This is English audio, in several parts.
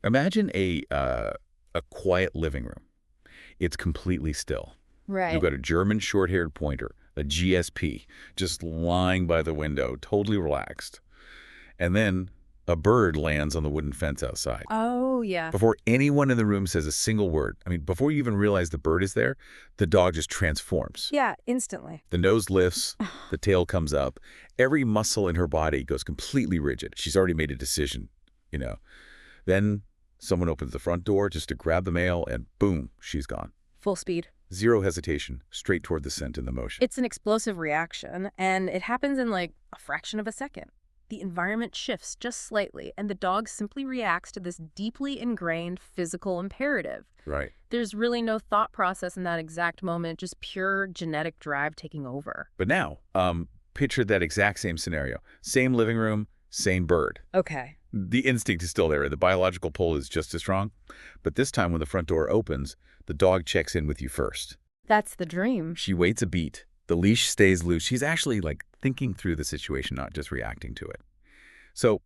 Imagine a quiet living room. It's completely still. Right. You've got a German short-haired pointer, a GSP, just lying by the window, totally relaxed. And then a bird lands on the wooden fence outside. Oh, yeah. Before anyone in the room says a single word, I mean, before you even realize the bird is there, the dog just transforms. Yeah, instantly. The nose lifts, the tail comes up. Every muscle in her body goes completely rigid. She's already made a decision, you know. Then someone opens the front door just to grab the mail, and boom, she's gone. Full speed. Zero hesitation, straight toward the scent and the motion. It's an explosive reaction, and it happens in like a fraction of a second. The environment shifts just slightly, and the dog simply reacts to this deeply ingrained physical imperative. Right. There's really no thought process in that exact moment, just pure genetic drive taking over. But now, picture that exact same scenario. Same living room, same bird. Okay. The instinct is still there. The biological pull is just as strong. But this time when the front door opens, the dog checks in with you first. That's the dream. She waits a beat. The leash stays loose. She's actually like thinking through the situation, not just reacting to it. So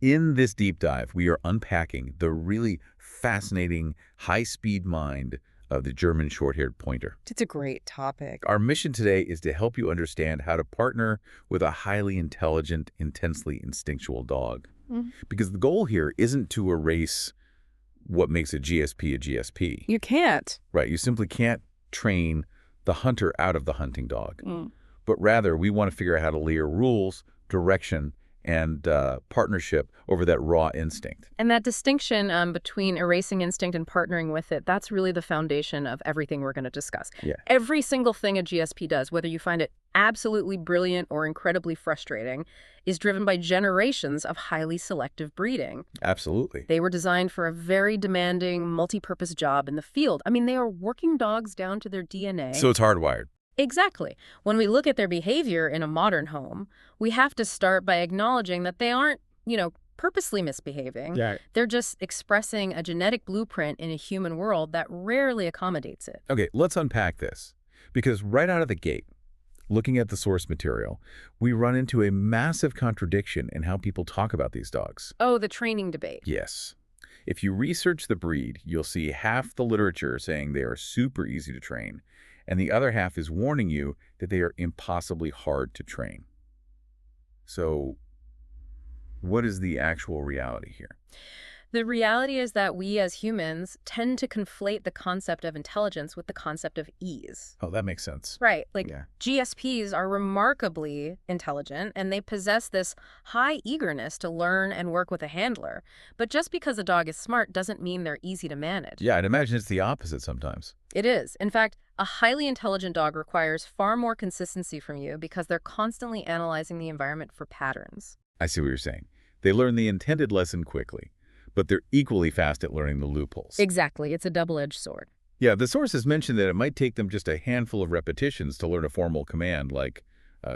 in this deep dive, we are unpacking the really fascinating high-speed mind of the German short-haired pointer. It's a great topic. Our mission today is to help you understand how to partner with a highly intelligent, intensely instinctual dog. Because the goal here isn't to erase what makes a GSP. You can't. Right. You simply can't train the hunter out of the hunting dog. But rather, we want to figure out how to layer rules, direction, and partnership over that raw instinct. And that distinction between erasing instinct and partnering with it, that's really the foundation of everything we're going to discuss. Yeah. Every single thing a GSP does, whether you find it absolutely brilliant or incredibly frustrating, is driven by generations of highly selective breeding. Absolutely. They were designed for a very demanding, multi-purpose job in the field. I mean, they are working dogs down to their DNA. So it's hardwired. Exactly. When we look at their behavior in a modern home, we have to start by acknowledging that they aren't, purposely misbehaving. Yeah. They're just expressing a genetic blueprint in a human world that rarely accommodates it. Okay, let's unpack this. Because right out of the gate, looking at the source material, we run into a massive contradiction in how people talk about these dogs. Oh, the training debate. Yes. If you research the breed, you'll see half the literature saying they are super easy to train, and the other half is warning you that they are impossibly hard to train. So what is the actual reality here? The reality is that we as humans tend to conflate the concept of intelligence with the concept of ease. Oh, that makes sense. Right. Yeah. GSPs are remarkably intelligent, and they possess this high eagerness to learn and work with a handler. But just because a dog is smart doesn't mean they're easy to manage. Yeah, I'd imagine it's the opposite sometimes. It is. In fact, a highly intelligent dog requires far more consistency from you because they're constantly analyzing the environment for patterns. I see what you're saying. They learn the intended lesson quickly, but they're equally fast at learning the loopholes. Exactly. It's a double-edged sword. Yeah, the sources mentioned that it might take them just a handful of repetitions to learn a formal command like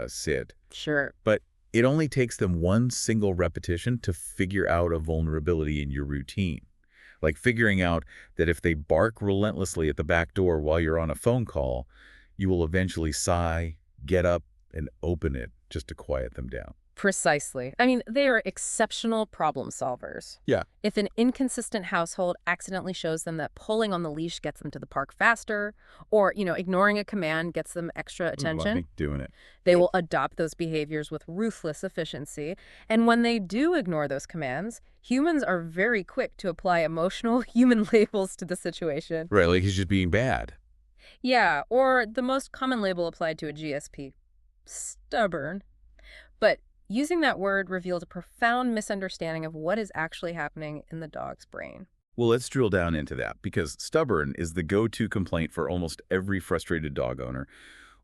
sit. Sure. But it only takes them one single repetition to figure out a vulnerability in your routine. Like figuring out that if they bark relentlessly at the back door while you're on a phone call, you will eventually sigh, get up, and open it just to quiet them down. Precisely. I mean, they are exceptional problem solvers. Yeah. If an inconsistent household accidentally shows them that pulling on the leash gets them to the park faster, or, ignoring a command gets them extra attention, Doing it. they will adopt those behaviors with ruthless efficiency. And when they do ignore those commands, humans are very quick to apply emotional human labels to the situation. Right, like he's just being bad. Yeah, or the most common label applied to a GSP, stubborn. But using that word reveals a profound misunderstanding of what is actually happening in the dog's brain. Well, let's drill down into that, because stubborn is the go-to complaint for almost every frustrated dog owner.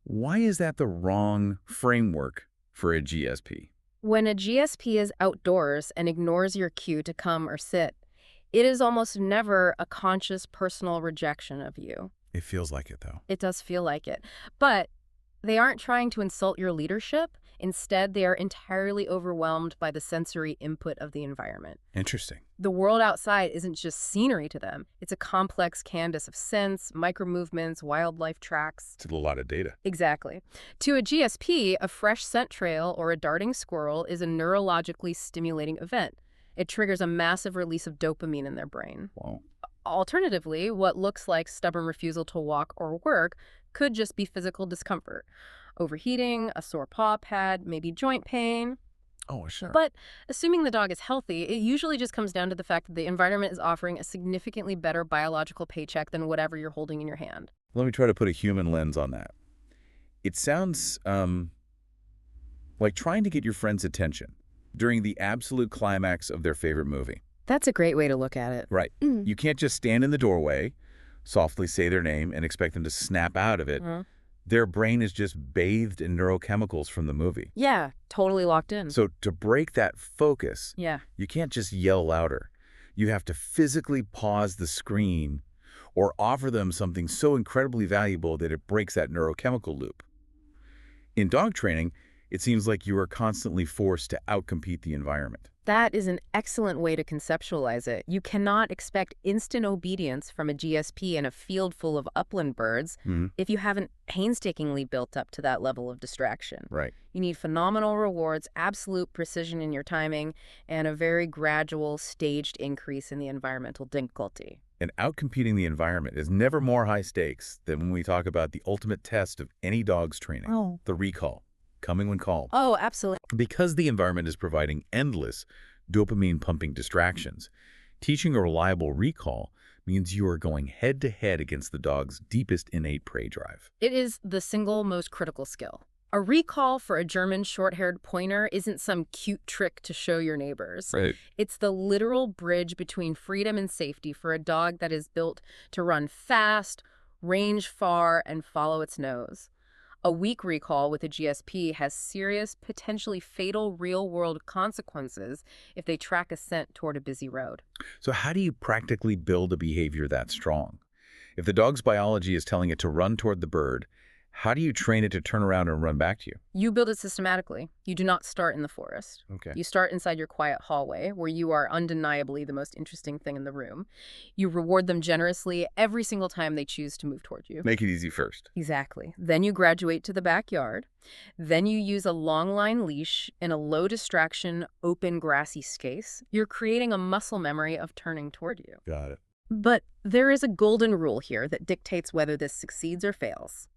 Why is that the wrong framework for a GSP? When a GSP is outdoors and ignores your cue to come or sit, it is almost never a conscious personal rejection of you. It feels like it, though. It does feel like it. But they aren't trying to insult your leadership. Instead, they are entirely overwhelmed by the sensory input of the environment. Interesting. The world outside isn't just scenery to them. It's a complex canvas of scents, micromovements, wildlife tracks. It's a lot of data. Exactly. To a GSP, a fresh scent trail or a darting squirrel is a neurologically stimulating event. It triggers a massive release of dopamine in their brain. Wow. Alternatively, what looks like stubborn refusal to walk or work could just be physical discomfort. Overheating, a sore paw pad, maybe joint pain. Oh, sure. But assuming the dog is healthy, it usually just comes down to the fact that the environment is offering a significantly better biological paycheck than whatever you're holding in your hand. Let me try to put a human lens on that. It sounds like trying to get your friend's attention during the absolute climax of their favorite movie. That's a great way to look at it. Right. You can't just stand in the doorway, softly say their name, and expect them to snap out of it. Their brain is just bathed in neurochemicals from the movie. Yeah, totally locked in. So to break that focus, Yeah. you can't just yell louder. You have to physically pause the screen or offer them something so incredibly valuable that it breaks that neurochemical loop. In dog training, it seems like you are constantly forced to outcompete the environment. That is an excellent way to conceptualize it. You cannot expect instant obedience from a GSP in a field full of upland birds if you haven't painstakingly built up to that level of distraction. Right. You need phenomenal rewards, absolute precision in your timing, and a very gradual, staged increase in the environmental difficulty. And outcompeting the environment is never more high stakes than when we talk about the ultimate test of any dog's training, the recall. Coming when called. Oh, absolutely. Because the environment is providing endless dopamine-pumping distractions, teaching a reliable recall means you are going head-to-head against the dog's deepest innate prey drive. It is the single most critical skill. A recall for a German short-haired pointer isn't some cute trick to show your neighbors. Right. It's the literal bridge between freedom and safety for a dog that is built to run fast, range far, and follow its nose. A weak recall with a GSP has serious, potentially fatal real-world consequences if they track a scent toward a busy road. So how do you practically build a behavior that strong? If the dog's biology is telling it to run toward the bird, how do you train it to turn around and run back to you? You build it systematically. You do not start in the forest. Okay. You start inside your quiet hallway, where you are undeniably the most interesting thing in the room. You reward them generously every single time they choose to move toward you. Make it easy first. Exactly. Then you graduate to the backyard. Then you use a long line leash in a low distraction, open grassy space. You're creating a muscle memory of turning toward you. Got it. But there is a golden rule here that dictates whether this succeeds or fails.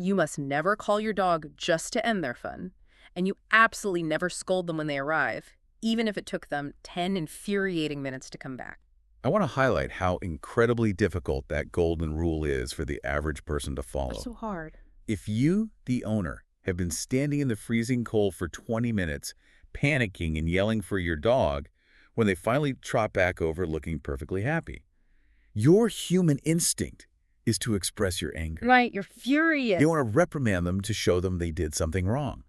You must never call your dog just to end their fun, and you absolutely never scold them when they arrive, even if it took them 10 infuriating minutes to come back. I want to highlight how incredibly difficult that golden rule is for the average person to follow. It's so hard. If you, the owner, have been standing in the freezing cold for 20 minutes, panicking and yelling for your dog, when they finally trot back over looking perfectly happy, your human instinct is to express your anger. Right, you're furious. You want to reprimand them to show them they did something wrong.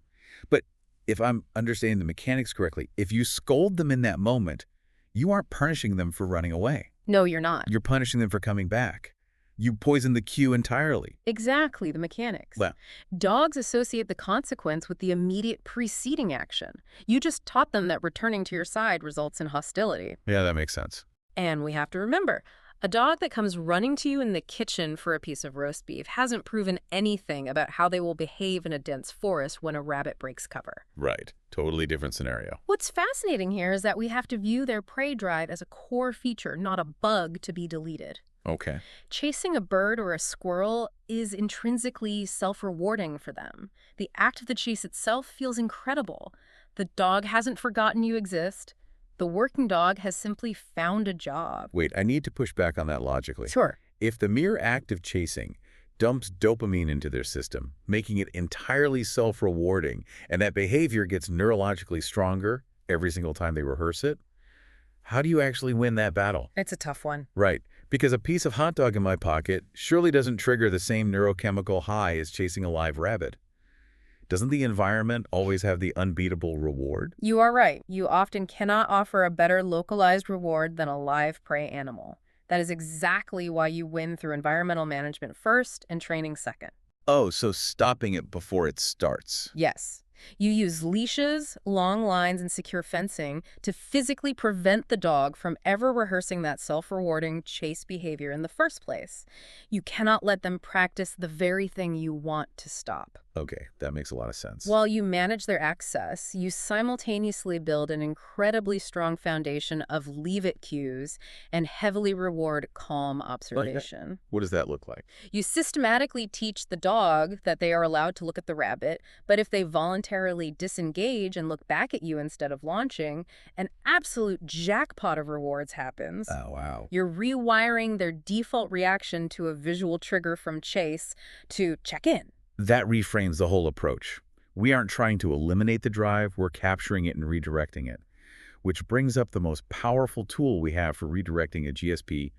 But if I'm understanding the mechanics correctly, if you scold them in that moment, you aren't punishing them for running away. No, you're not. You're punishing them for coming back. You poison the cue entirely. Exactly, the mechanics. Well, Dogs associate the consequence with the immediate preceding action. You just taught them that returning to your side results in hostility. yeah, that makes sense. And we have to remember, a dog that comes running to you in the kitchen for a piece of roast beef hasn't proven anything about how they will behave in a dense forest when a rabbit breaks cover. Right. Totally different scenario. What's fascinating here is that we have to view their prey drive as a core feature, not a bug to be deleted. Okay. Chasing a bird or a squirrel is intrinsically self-rewarding for them. The act of the chase itself feels incredible. The dog hasn't forgotten you exist. The working dog has simply found a job. Wait, I need to push back on that logically. Sure. If the mere act of chasing dumps dopamine into their system, making it entirely self-rewarding, and that behavior gets neurologically stronger every single time they rehearse it, how do you actually win that battle? It's a tough one. Right, because a piece of hot dog in my pocket surely doesn't trigger the same neurochemical high as chasing a live rabbit. Doesn't the environment always have the unbeatable reward? You are right. You often cannot offer a better localized reward than a live prey animal. That is exactly why you win through environmental management first and training second. Oh, so stopping it before it starts. Yes. You use leashes, long lines, and secure fencing to physically prevent the dog from ever rehearsing that self-rewarding chase behavior in the first place. You cannot let them practice the very thing you want to stop. Okay, that makes a lot of sense. While you manage their access, you simultaneously build an incredibly strong foundation of leave-it cues and heavily reward calm Like that? observation. What does that look like? You systematically teach the dog that they are allowed to look at the rabbit, but if they voluntarily disengage and look back at you instead of launching, an absolute jackpot of rewards happens. Oh, wow. You're rewiring their default reaction to a visual trigger from chase to check in. That reframes the whole approach. We aren't trying to eliminate the drive, we're capturing it and redirecting it. Which brings up the most powerful tool we have for redirecting a GSP,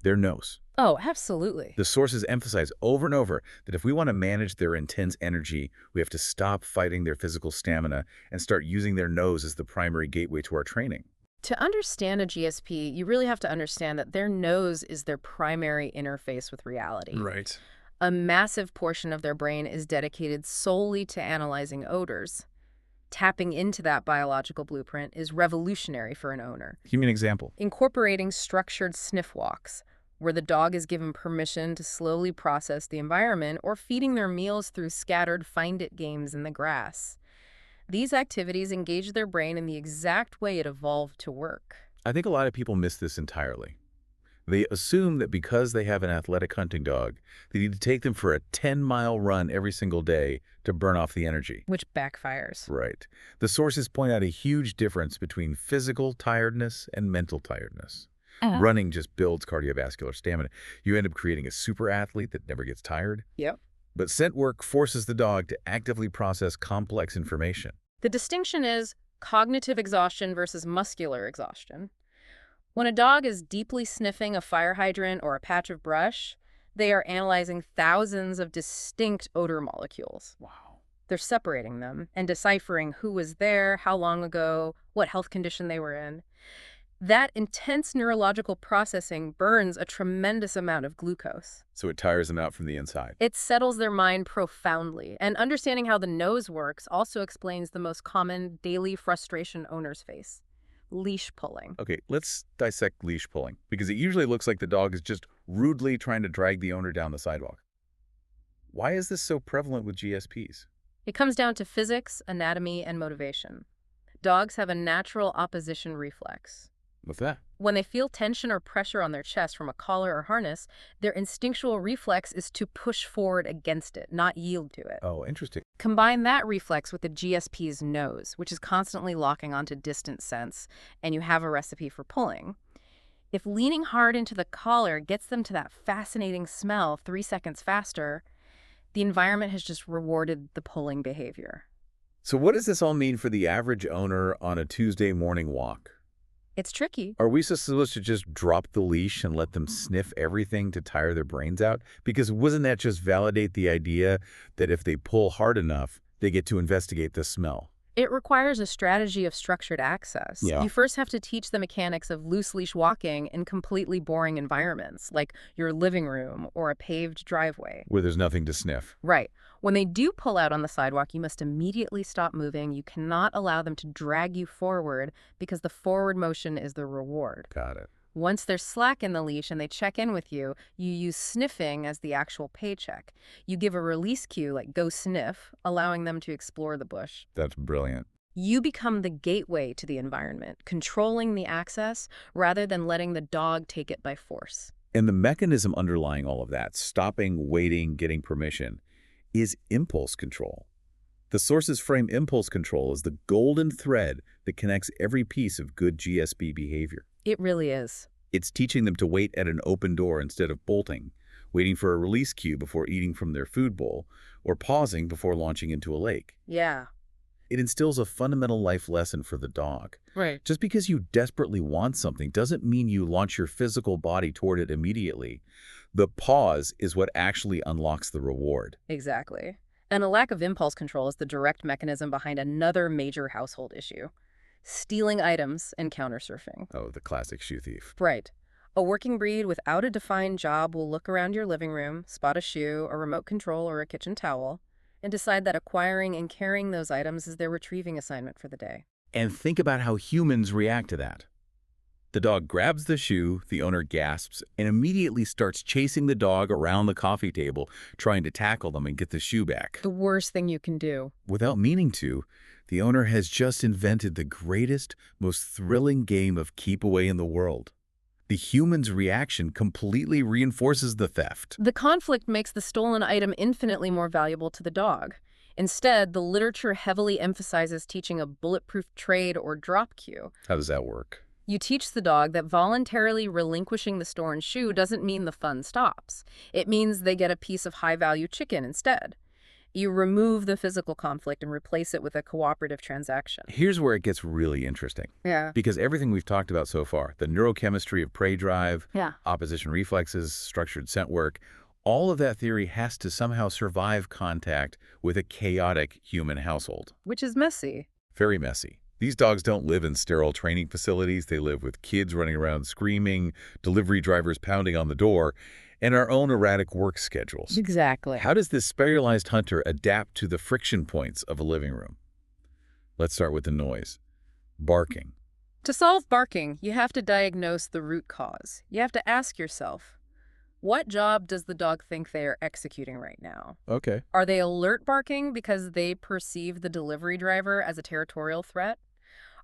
their nose. Oh, absolutely. The sources emphasize over and over that if we want to manage their intense energy, we have to stop fighting their physical stamina and start using their nose as the primary gateway to our training. To understand a GSP, you really have to understand that their nose is their primary interface with reality. Right. A massive portion of their brain is dedicated solely to analyzing odors. Tapping into that biological blueprint is revolutionary for an owner. Give me an example. Incorporating structured sniff walks, where the dog is given permission to slowly process the environment, or feeding their meals through scattered find-it games in the grass. These activities engage their brain in the exact way it evolved to work. I think a lot of people miss this entirely. They assume that because they have an athletic hunting dog, they need to take them for a 10-mile run every single day to burn off the energy. Which backfires. Right. The sources point out a huge difference between physical tiredness and mental tiredness. Running just builds cardiovascular stamina. You end up creating a super athlete that never gets tired. Yep. But scent work forces the dog to actively process complex information. The distinction is cognitive exhaustion versus muscular exhaustion. When a dog is deeply sniffing a fire hydrant or a patch of brush, they are analyzing thousands of distinct odor molecules. Wow. They're separating them and deciphering who was there, how long ago, what health condition they were in. That intense neurological processing burns a tremendous amount of glucose. So it tires them out from the inside. It settles their mind profoundly, and understanding how the nose works also explains the most common daily frustration owners face: leash pulling. Okay, let's dissect leash pulling, because it usually looks like the dog is just rudely trying to drag the owner down the sidewalk. Why is this so prevalent with GSPs? It comes down to physics, anatomy, and motivation. Dogs have a natural opposition reflex. What's that? When they feel tension or pressure on their chest from a collar or harness, their instinctual reflex is to push forward against it, not yield to it. Oh, interesting. Combine that reflex with the GSP's nose, which is constantly locking onto distant scents, and you have a recipe for pulling. If leaning hard into the collar gets them to that fascinating smell 3 seconds faster, the environment has just rewarded the pulling behavior. So what does this all mean for the average owner on a Tuesday morning walk? It's tricky. Are we supposed to just drop the leash and let them sniff everything to tire their brains out? Because wouldn't that just validate the idea that if they pull hard enough, they get to investigate the smell? It requires a strategy of structured access. Yeah. You first have to teach the mechanics of loose leash walking in completely boring environments, like your living room or a paved driveway. Where there's nothing to sniff. Right. When they do pull out on the sidewalk, you must immediately stop moving. You cannot allow them to drag you forward because the forward motion is the reward. Got it. Once they're slack in the leash and they check in with you, you use sniffing as the actual paycheck. You give a release cue like go sniff, allowing them to explore the bush. That's brilliant. You become the gateway to the environment, controlling the access rather than letting the dog take it by force. And the mechanism underlying all of that, stopping, waiting, getting permission, is impulse control. The sources frame impulse control as the golden thread that connects every piece of good GSP behavior. It really is. It's teaching them to wait at an open door instead of bolting, waiting for a release cue before eating from their food bowl, or pausing before launching into a lake. Yeah. It instills a fundamental life lesson for the dog. Right. Just because you desperately want something doesn't mean you launch your physical body toward it immediately. The pause is what actually unlocks the reward. Exactly. And a lack of impulse control is the direct mechanism behind another major household issue: stealing items and countersurfing. Oh, the classic shoe thief. Right. A working breed without a defined job will look around your living room, spot a shoe, a remote control, or a kitchen towel, and decide that acquiring and carrying those items is their retrieving assignment for the day. And think about how humans react to that. The dog grabs the shoe, the owner gasps, and immediately starts chasing the dog around the coffee table, trying to tackle them and get the shoe back. The worst thing you can do. Without meaning to, the owner has just invented the greatest, most thrilling game of keep away in the world. The human's reaction completely reinforces the theft. The conflict makes the stolen item infinitely more valuable to the dog. Instead, the literature heavily emphasizes teaching a bulletproof trade or drop cue. How does that work? You teach the dog that voluntarily relinquishing the stolen shoe doesn't mean the fun stops. It means they get a piece of high-value chicken instead. You remove the physical conflict and replace it with a cooperative transaction. Here's where it gets really interesting. Yeah. Because everything we've talked about so far, the neurochemistry of prey drive, Yeah. opposition reflexes, structured scent work, all of that theory has to somehow survive contact with a chaotic human household. Which is messy. Very messy. These dogs don't live in sterile training facilities. They live with kids running around screaming, delivery drivers pounding on the door, and our own erratic work schedules. Exactly. How does this spiralized hunter adapt to the friction points of a living room? Let's start with the noise. Barking. To solve barking, you have to diagnose the root cause. You have to ask yourself, what job does the dog think they are executing right now? Okay. Are they alert barking because they perceive the delivery driver as a territorial threat?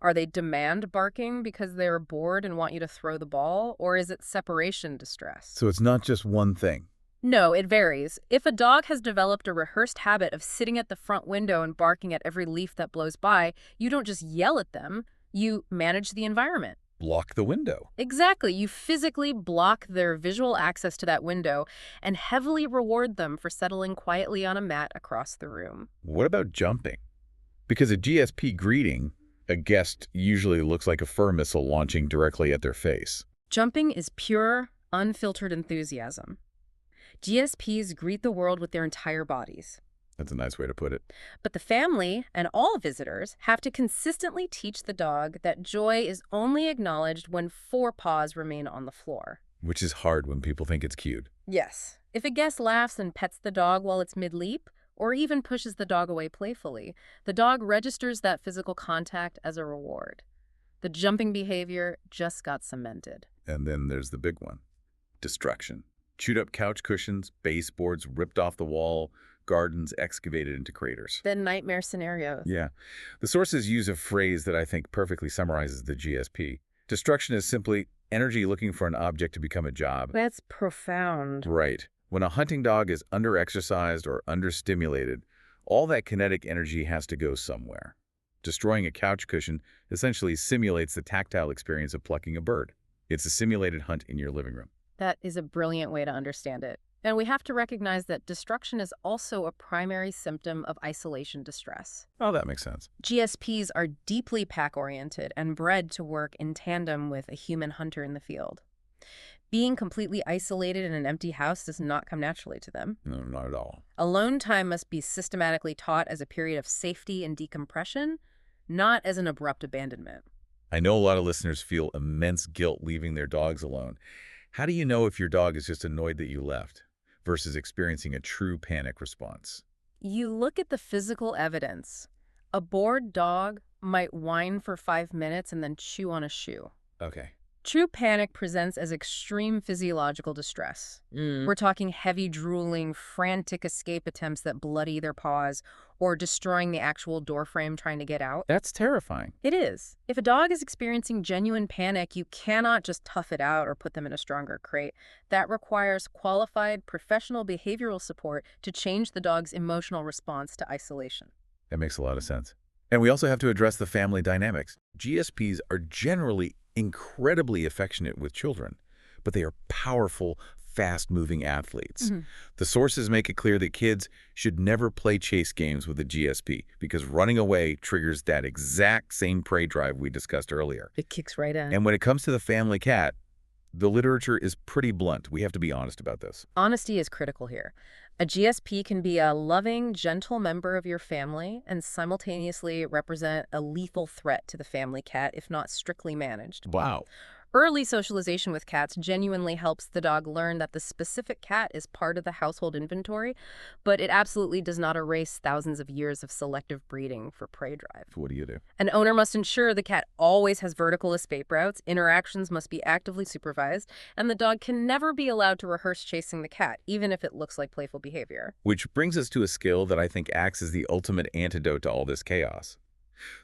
Are they demand barking because they are bored and want you to throw the ball? Or is it separation distress? So it's not just one thing. No, it varies. If a dog has developed a rehearsed habit of sitting at the front window and barking at every leaf that blows by, you don't just yell at them, you manage the environment. Block the window. Exactly. You physically block their visual access to that window and heavily reward them for settling quietly on a mat across the room. What about jumping? Because a GSP greeting, a guest usually looks like a fur missile launching directly at their face. Jumping is pure, unfiltered enthusiasm. GSPs greet the world with their entire bodies. That's a nice way to put it. But the family and all visitors have to consistently teach the dog that joy is only acknowledged when 4 paws remain on the floor. Which is hard when people think it's cute. Yes. If a guest laughs and pets the dog while it's mid-leap, or even pushes the dog away playfully, the dog registers that physical contact as a reward. The jumping behavior just got cemented. And then there's the big one. Destruction. Chewed up couch cushions, baseboards ripped off the wall, gardens excavated into craters. Then nightmare scenarios. Yeah. The sources use a phrase that I think perfectly summarizes the GSP. Destruction is simply energy looking for an object to become a job. That's profound. Right. When a hunting dog is under-exercised or under-stimulated, all that kinetic energy has to go somewhere. Destroying a couch cushion essentially simulates the tactile experience of plucking a bird. It's a simulated hunt in your living room. That is a brilliant way to understand it. And we have to recognize that destruction is also a primary symptom of isolation distress. Oh, that makes sense. GSPs are deeply pack-oriented and bred to work in tandem with a human hunter in the field. Being completely isolated in an empty house does not come naturally to them. No, not at all. Alone time must be systematically taught as a period of safety and decompression, not as an abrupt abandonment. I know a lot of listeners feel immense guilt leaving their dogs alone. How do you know if your dog is just annoyed that you left versus experiencing a true panic response? You look at the physical evidence. A bored dog might whine for 5 minutes and then chew on a shoe. Okay. True panic presents as extreme physiological distress. We're talking heavy drooling, frantic escape attempts that bloody their paws, or destroying the actual doorframe trying to get out. That's terrifying. It is. If a dog is experiencing genuine panic, you cannot just tough it out or put them in a stronger crate. That requires qualified, professional behavioral support to change the dog's emotional response to isolation. That makes a lot of sense. And we also have to address the family dynamics. GSPs are generally incredibly affectionate with children, but they are powerful, fast-moving athletes. The sources make it clear that kids should never play chase games with a GSP because running away triggers that exact same prey drive we discussed earlier. It kicks right in. And when it comes to the family cat, the literature is pretty blunt. We have to be honest about this. Honesty is critical here. A GSP can be a loving, gentle member of your family and simultaneously represent a lethal threat to the family cat if not strictly managed. Wow. Early socialization with cats genuinely helps the dog learn that the specific cat is part of the household inventory, but it absolutely does not erase thousands of years of selective breeding for prey drive. What do you do? An owner must ensure the cat always has vertical escape routes, interactions must be actively supervised, and the dog can never be allowed to rehearse chasing the cat, even if it looks like playful behavior. Which brings us to a skill that I think acts as the ultimate antidote to all this chaos.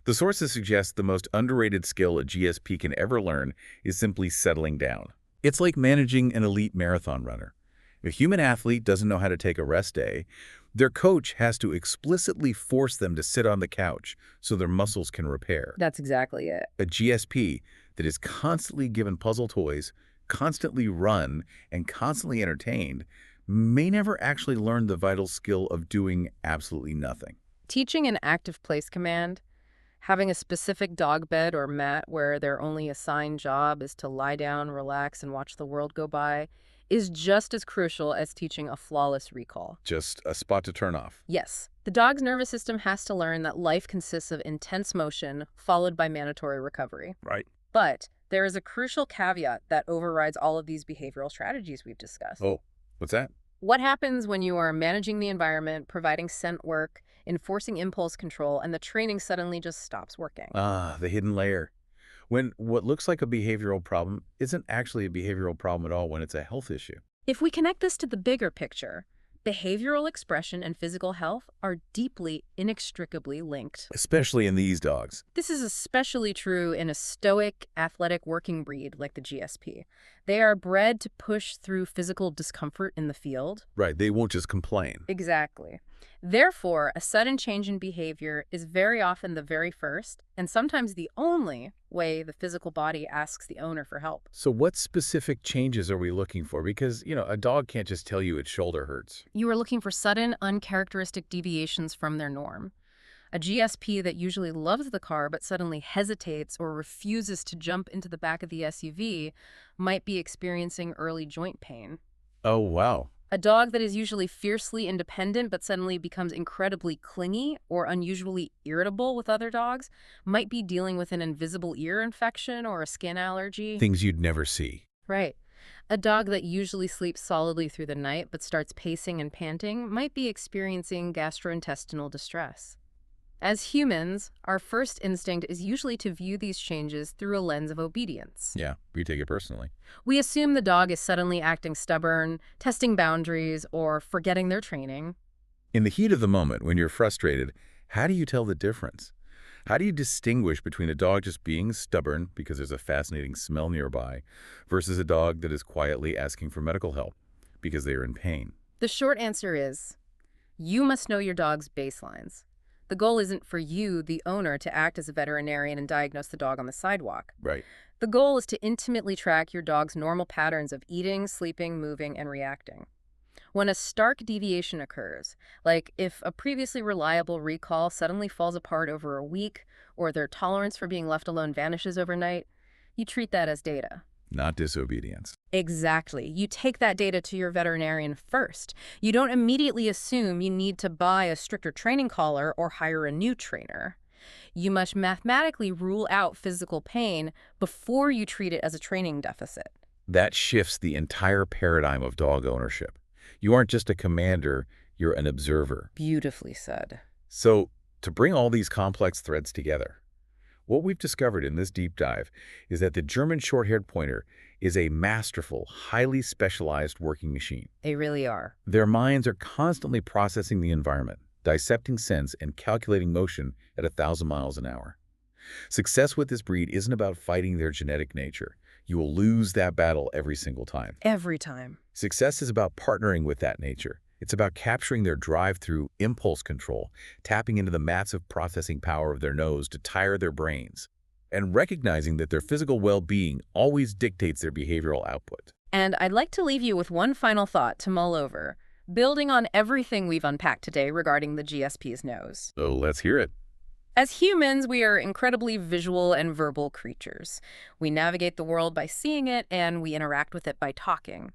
The sources suggest the most underrated skill a GSP can ever learn is simply settling down. It's like managing an elite marathon runner. If a human athlete doesn't know how to take a rest day, their coach has to explicitly force them to sit on the couch so their muscles can repair. That's exactly it. A GSP that is constantly given puzzle toys, constantly run, and constantly entertained may never actually learn the vital skill of doing absolutely nothing. Teaching an active place command, having a specific dog bed or mat where their only assigned job is to lie down, relax, and watch the world go by, is just as crucial as teaching a flawless recall. Just a spot to turn off. Yes, the dog's nervous system has to learn that life consists of intense motion followed by mandatory recovery. Right. But there is a crucial caveat that overrides all of these behavioral strategies we've discussed. Oh, what's that? What happens when you are managing the environment, providing scent work, enforcing impulse control, and the training suddenly just stops working? Ah, the hidden layer. When what looks like a behavioral problem isn't actually a behavioral problem at all when it's a health issue. If we connect this to the bigger picture, behavioral expression and physical health are deeply, inextricably linked. Especially in these dogs. This is especially true in a stoic, athletic working breed like the GSP. They are bred to push through physical discomfort in the field. Right, they won't just complain. Exactly. Therefore, a sudden change in behavior is very often the very first, and sometimes the only, way the physical body asks the owner for help. So what specific changes are we looking for? Because, a dog can't just tell you its shoulder hurts. You are looking for sudden, uncharacteristic deviations from their norm. A GSP that usually loves the car but suddenly hesitates or refuses to jump into the back of the SUV might be experiencing early joint pain. Oh, wow. A dog that is usually fiercely independent but suddenly becomes incredibly clingy or unusually irritable with other dogs might be dealing with an invisible ear infection or a skin allergy. Things you'd never see. Right. A dog that usually sleeps solidly through the night but starts pacing and panting might be experiencing gastrointestinal distress. As humans, our first instinct is usually to view these changes through a lens of obedience. Yeah, we take it personally. We assume the dog is suddenly acting stubborn, testing boundaries, or forgetting their training. In the heat of the moment, when you're frustrated, how do you tell the difference? How do you distinguish between a dog just being stubborn because there's a fascinating smell nearby versus a dog that is quietly asking for medical help because they are in pain? The short answer is, you must know your dog's baselines. The goal isn't for you, the owner, to act as a veterinarian and diagnose the dog on the sidewalk. Right. The goal is to intimately track your dog's normal patterns of eating, sleeping, moving, and reacting. When a stark deviation occurs, like if a previously reliable recall suddenly falls apart over a week or their tolerance for being left alone vanishes overnight, you treat that as data. Not disobedience. Exactly. You take that data to your veterinarian first. You don't immediately assume you need to buy a stricter training collar or hire a new trainer. You must mathematically rule out physical pain before you treat it as a training deficit. That shifts the entire paradigm of dog ownership. You aren't just a commander, you're an observer. Beautifully said. So, to bring all these complex threads together, what we've discovered in this deep dive is that the German Shorthaired Pointer is a masterful, highly specialized working machine. They really are. Their minds are constantly processing the environment, dissecting scents, and calculating motion at 1,000 miles an hour. Success with this breed isn't about fighting their genetic nature. You will lose that battle every single time. Every time. Success is about partnering with that nature. It's about capturing their drive through impulse control, tapping into the massive processing power of their nose to tire their brains, and recognizing that their physical well-being always dictates their behavioral output. And I'd like to leave you with one final thought to mull over, building on everything we've unpacked today regarding the GSP's nose. So let's hear it. As humans, we are incredibly visual and verbal creatures. We navigate the world by seeing it, and we interact with it by talking.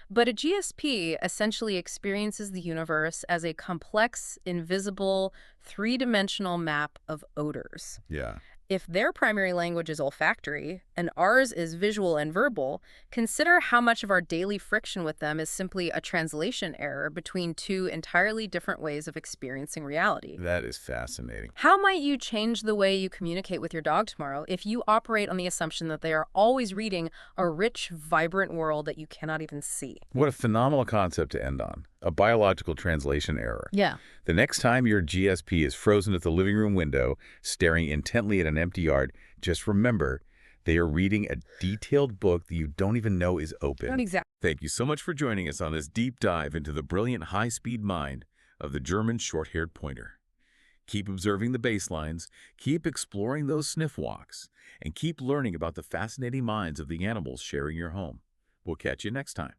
But a GSP essentially experiences the universe as a complex, invisible, three-dimensional map of odors. Yeah. If their primary language is olfactory and ours is visual and verbal, consider how much of our daily friction with them is simply a translation error between two entirely different ways of experiencing reality. That is fascinating. How might you change the way you communicate with your dog tomorrow if you operate on the assumption that they are always reading a rich, vibrant world that you cannot even see? What a phenomenal concept to end on. A biological translation error. Yeah. The next time your GSP is frozen at the living room window, staring intently at an empty yard, just remember they are reading a detailed book that you don't even know is open. Not exactly. Thank you so much for joining us on this deep dive into the brilliant high-speed mind of the German Short-Haired Pointer. Keep observing the baselines, keep exploring those sniff walks, and keep learning about the fascinating minds of the animals sharing your home. We'll catch you next time.